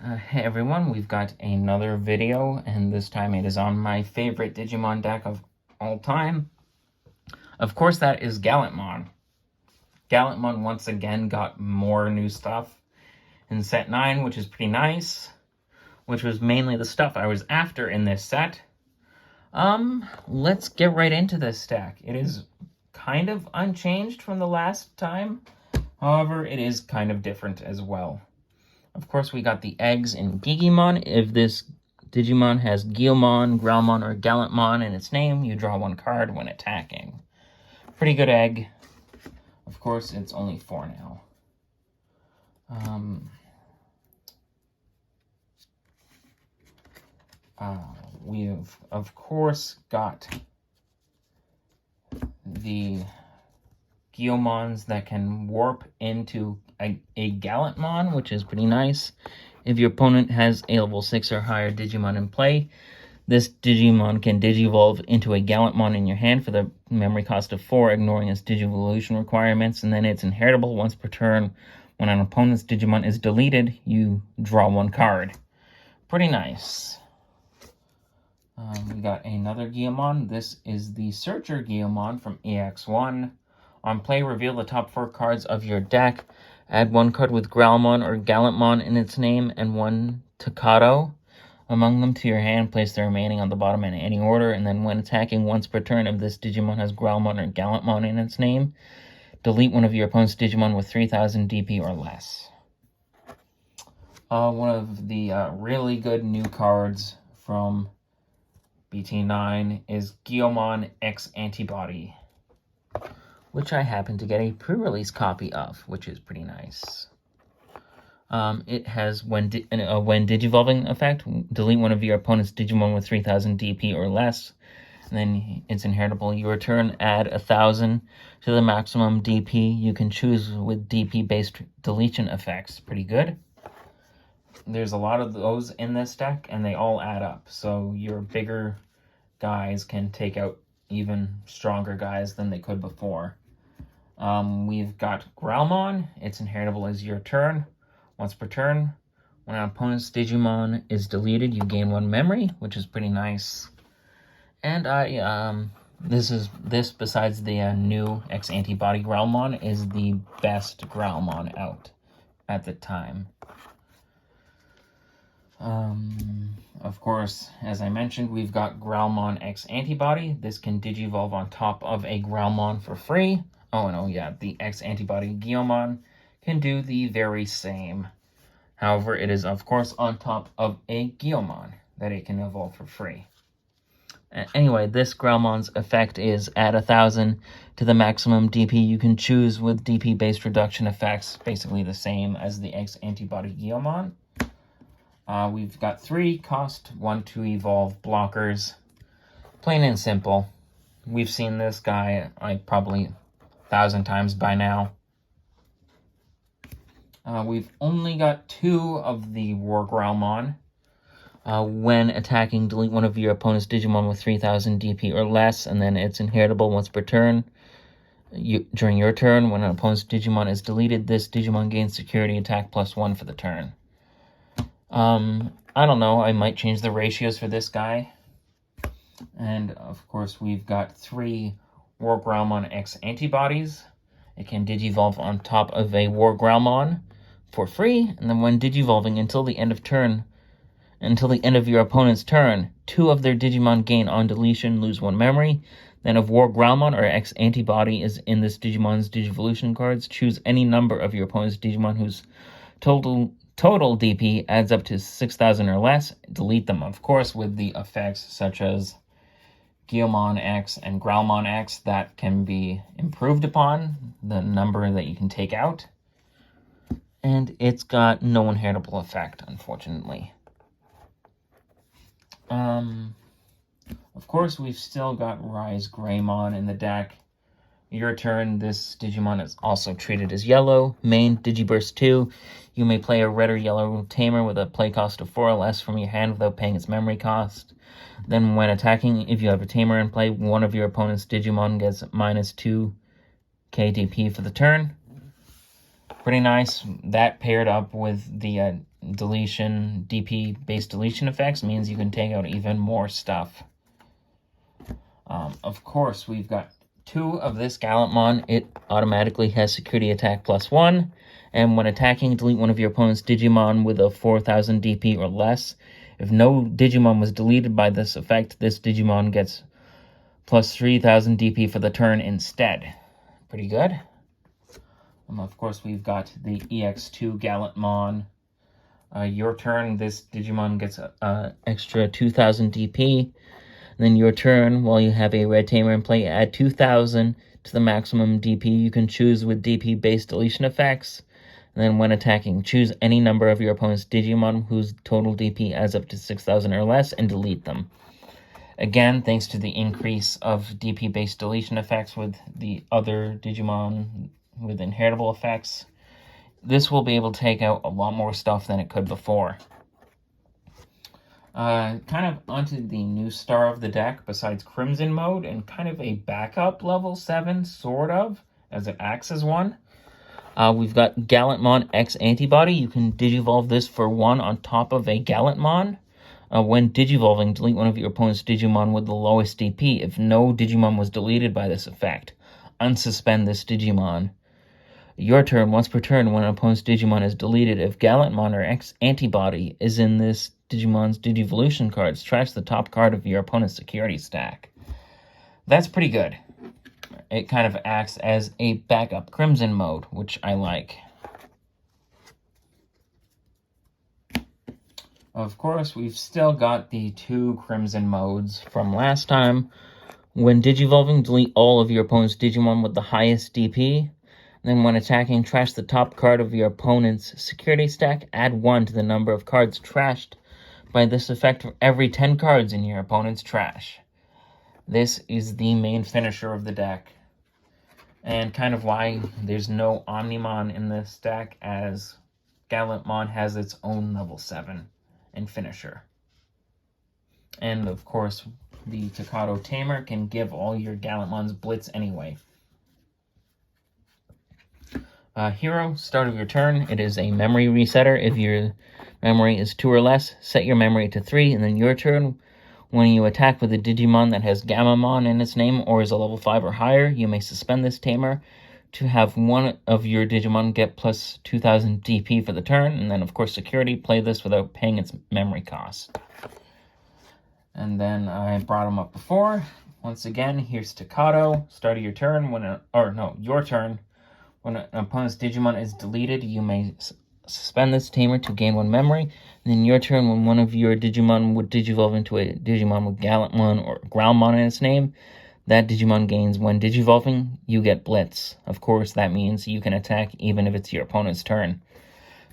Hey everyone, we've got another video, and this time it is on my favorite Digimon deck of all time. Of course, that is Gallantmon. Gallantmon once again got more new stuff in set 9, which is pretty nice, which was mainly the stuff I was after in this set. Let's get right into this deck. It is kind of unchanged from the last time, however, it is kind of different as well. Of course, we got the eggs in Digimon. If this Digimon has Guilmon, Growlmon, or Gallantmon in its name, you draw one card when attacking. Pretty good egg. Of course, it's only 4 now. We've, of course, got the Guilmons that can warp into a Gallantmon, which is pretty nice. If your opponent has a level 6 or higher Digimon in play, this Digimon can Digivolve into a Gallantmon in your hand for the memory cost of 4, ignoring its Digivolution requirements, and then it's inheritable once per turn. When an opponent's Digimon is deleted, you draw one card. Pretty nice. We got another Guilmon. This is the Searcher Guilmon from EX1. On play, reveal the top 4 cards of your deck. Add one card with Growlmon or Gallantmon in its name and one Takato among them to your hand. Place the remaining on the bottom in any order, and then when attacking once per turn, if this Digimon has Growlmon or Gallantmon in its name, delete one of your opponent's Digimon with 3000 DP or less. One of the really good new cards from BT9 is Guilmon X Antibody, which I happen to get a pre-release copy of, which is pretty nice. It has when Digivolving effect, delete one of your opponent's Digimon with 3000 DP or less, and then it's inheritable. You return, add 1000 to the maximum DP you can choose with DP-based deletion effects. Pretty good. There's a lot of those in this deck, and they all add up, so your bigger guys can take out even stronger guys than they could before. We've got Growlmon. It's inheritable as your turn. Once per turn, when an opponent's Digimon is deleted, you gain 1 memory, which is pretty nice. And this besides the new X Antibody Growlmon, is the best Growlmon out at the time. Of course, as I mentioned, we've got Growlmon X Antibody. This can Digivolve on top of a Growlmon for free. Oh, no, yeah, the X Antibody Guilmon can do the very same. However, it is, of course, on top of a Guilmon that it can evolve for free. Anyway, this Growlmon's effect is add 1000 to the maximum DP you can choose with DP-based reduction effects, basically the same as the X Antibody Guilmon. We've got 3 cost 1 to evolve blockers. Plain and simple. We've seen this guy probably 1,000 times by now. We've only got 2 of the War Growlmon. When attacking, delete one of your opponent's Digimon with 3000 DP or less, and then it's inheritable once per turn. During your turn, when an opponent's Digimon is deleted, this Digimon gains security attack +1 for the turn. I don't know, I might change the ratios for this guy. And, of course, we've got 3 War Growlmon X Antibodies. It can Digivolve on top of a War Growlmon for free, and then when Digivolving until the end of your opponent's turn, 2 of their Digimon gain on deletion, lose 1 memory. Then if War Growlmon or X Antibody is in this Digimon's Digivolution cards, choose any number of your opponent's Digimon whose total DP adds up to 6,000 or less. Delete them, of course, with the effects such as Guilmon X and Growlmon X that can be improved upon, the number that you can take out. And it's got no inheritable effect, unfortunately. Of course, we've still got Rise Greymon in the deck. Your turn, this Digimon is also treated as yellow. Main Digiburst 2. You may play a red or yellow tamer with a play cost of 4 or less from your hand without paying its memory cost. Then when attacking, if you have a tamer in play, one of your opponent's Digimon gets -2 KDP for the turn. Pretty nice. That paired up with the deletion, DP-based deletion effects means you can take out even more stuff. Of course, we've got 2 of this Gallantmon. It automatically has security attack +1, and when attacking, delete one of your opponent's Digimon with a 4000 DP or less. If no Digimon was deleted by this effect, this Digimon gets plus 3000 DP for the turn instead. Pretty good. Of course, we've got the EX2 Gallantmon. Your turn, this Digimon gets extra 2000 DP. Then your turn, while you have a red tamer in play, add 2000 to the maximum DP you can choose with DP-based deletion effects. And then when attacking, choose any number of your opponent's Digimon whose total DP adds up to 6000 or less and delete them. Again, thanks to the increase of DP-based deletion effects with the other Digimon with inheritable effects, this will be able to take out a lot more stuff than it could before. Kind of onto the new star of the deck, besides Crimson Mode, and kind of a backup level 7, sort of, as it acts as one. We've got Gallantmon X Antibody. You can Digivolve this for 1 on top of a Gallantmon. When Digivolving, delete one of your opponent's Digimon with the lowest DP. If no Digimon was deleted by this effect, unsuspend this Digimon. Your turn, once per turn, when an opponent's Digimon is deleted, if Gallantmon or X Antibody is in this Digimon's Digivolution cards, trash the top card of your opponent's security stack. That's pretty good. It kind of acts as a backup Crimson Mode, which I like. Of course, we've still got the 2 Crimson Modes from last time. When Digivolving, delete all of your opponent's Digimon with the highest DP. Then when attacking, trash the top card of your opponent's security stack. Add 1 to the number of cards trashed by this effect for every 10 cards in your opponent's trash. This is the main finisher of the deck. And kind of why there's no Omnimon in this deck, as Gallantmon has its own level 7 and finisher. And of course, the Takato Tamer can give all your Gallantmons Blitz anyway. Hero, start of your turn. It is a memory resetter. If your memory is 2 or less, set your memory to 3, and then your turn. When you attack with a Digimon that has Gammamon in its name or is a level 5 or higher, you may suspend this tamer to have one of your Digimon get plus 2000 DP for the turn, and then of course security, play this without paying its memory cost. And then I brought them up before. Once again, here's Staccato. Start of your turn, your turn. When an opponent's Digimon is deleted, you may suspend this tamer to gain 1 memory. And then your turn, when one of your Digimon would Digivolve into a Digimon with Gallantmon or Growlmon in its name, that Digimon gains 1 Digivolving, you get Blitz. Of course, that means you can attack even if it's your opponent's turn.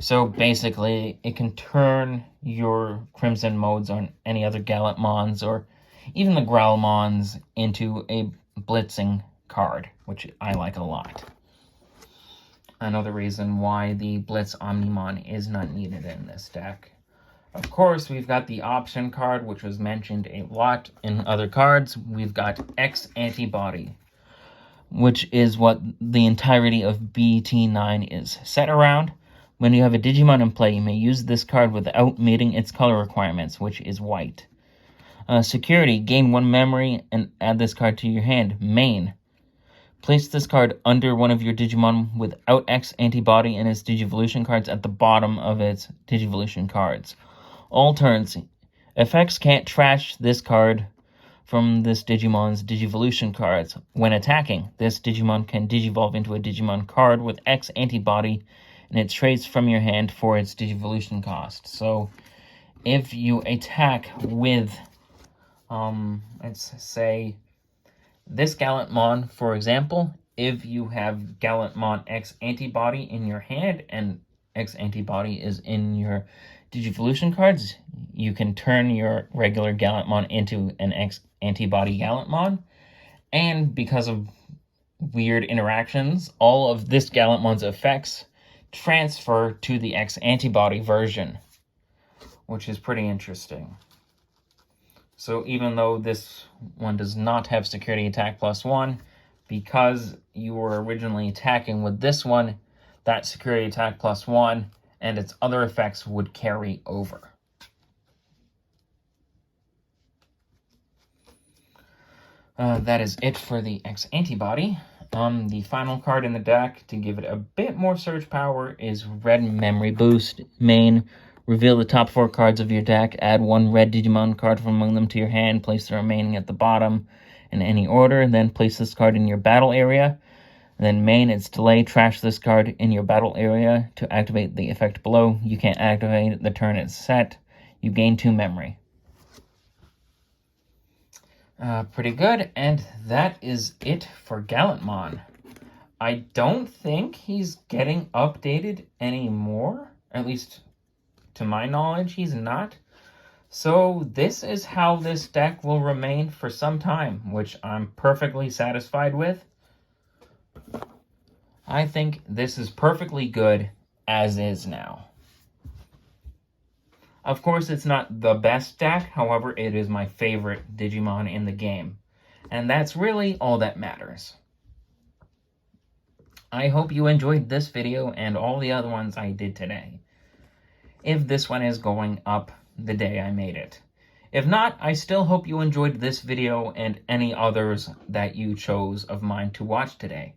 So basically, it can turn your Crimson Modes on any other Gallantmons or even the Growlmons into a blitzing card, which I like a lot. Another reason why the Blitz Omnimon is not needed in this deck. Of course, we've got the option card, which was mentioned a lot in other cards. We've got X Antibody, which is what the entirety of BT9 is set around. When you have a Digimon in play, you may use this card without meeting its color requirements, which is white. Security, gain 1 memory and add this card to your hand. Main, place this card under one of your Digimon without X Antibody and its Digivolution cards at the bottom of its Digivolution cards. All turns, effects can't trash this card from this Digimon's Digivolution cards. When attacking, this Digimon can Digivolve into a Digimon card with X Antibody, and it trades from your hand for its Digivolution cost. So, if you attack with, let's say, this Gallantmon, for example, if you have Gallantmon X Antibody in your hand and X Antibody is in your Digivolution cards, you can turn your regular Gallantmon into an X Antibody Gallantmon. And because of weird interactions, all of this Gallantmon's effects transfer to the X Antibody version, which is pretty interesting. So even though this one does not have security attack +1, because you were originally attacking with this one, that security attack +1 and its other effects would carry over. That is it for the X Antibody. The final card in the deck to give it a bit more search power is Red Memory Boost. Main, reveal the top 4 cards of your deck, add 1 red Digimon card from among them to your hand, place the remaining at the bottom in any order, then place this card in your battle area. And then main, it's delay, trash this card in your battle area to activate the effect below. You can't activate it the turn it's set. You gain 2 memory. Pretty good, and that is it for Gallantmon. I don't think he's getting updated anymore, at least to my knowledge, he's not. So this is how this deck will remain for some time, which I'm perfectly satisfied with. I think this is perfectly good as is now. Of course, it's not the best deck, however, it is my favorite Digimon in the game. And that's really all that matters. I hope you enjoyed this video and all the other ones I did today. If this one is going up the day I made it. If not, I still hope you enjoyed this video and any others that you chose of mine to watch today.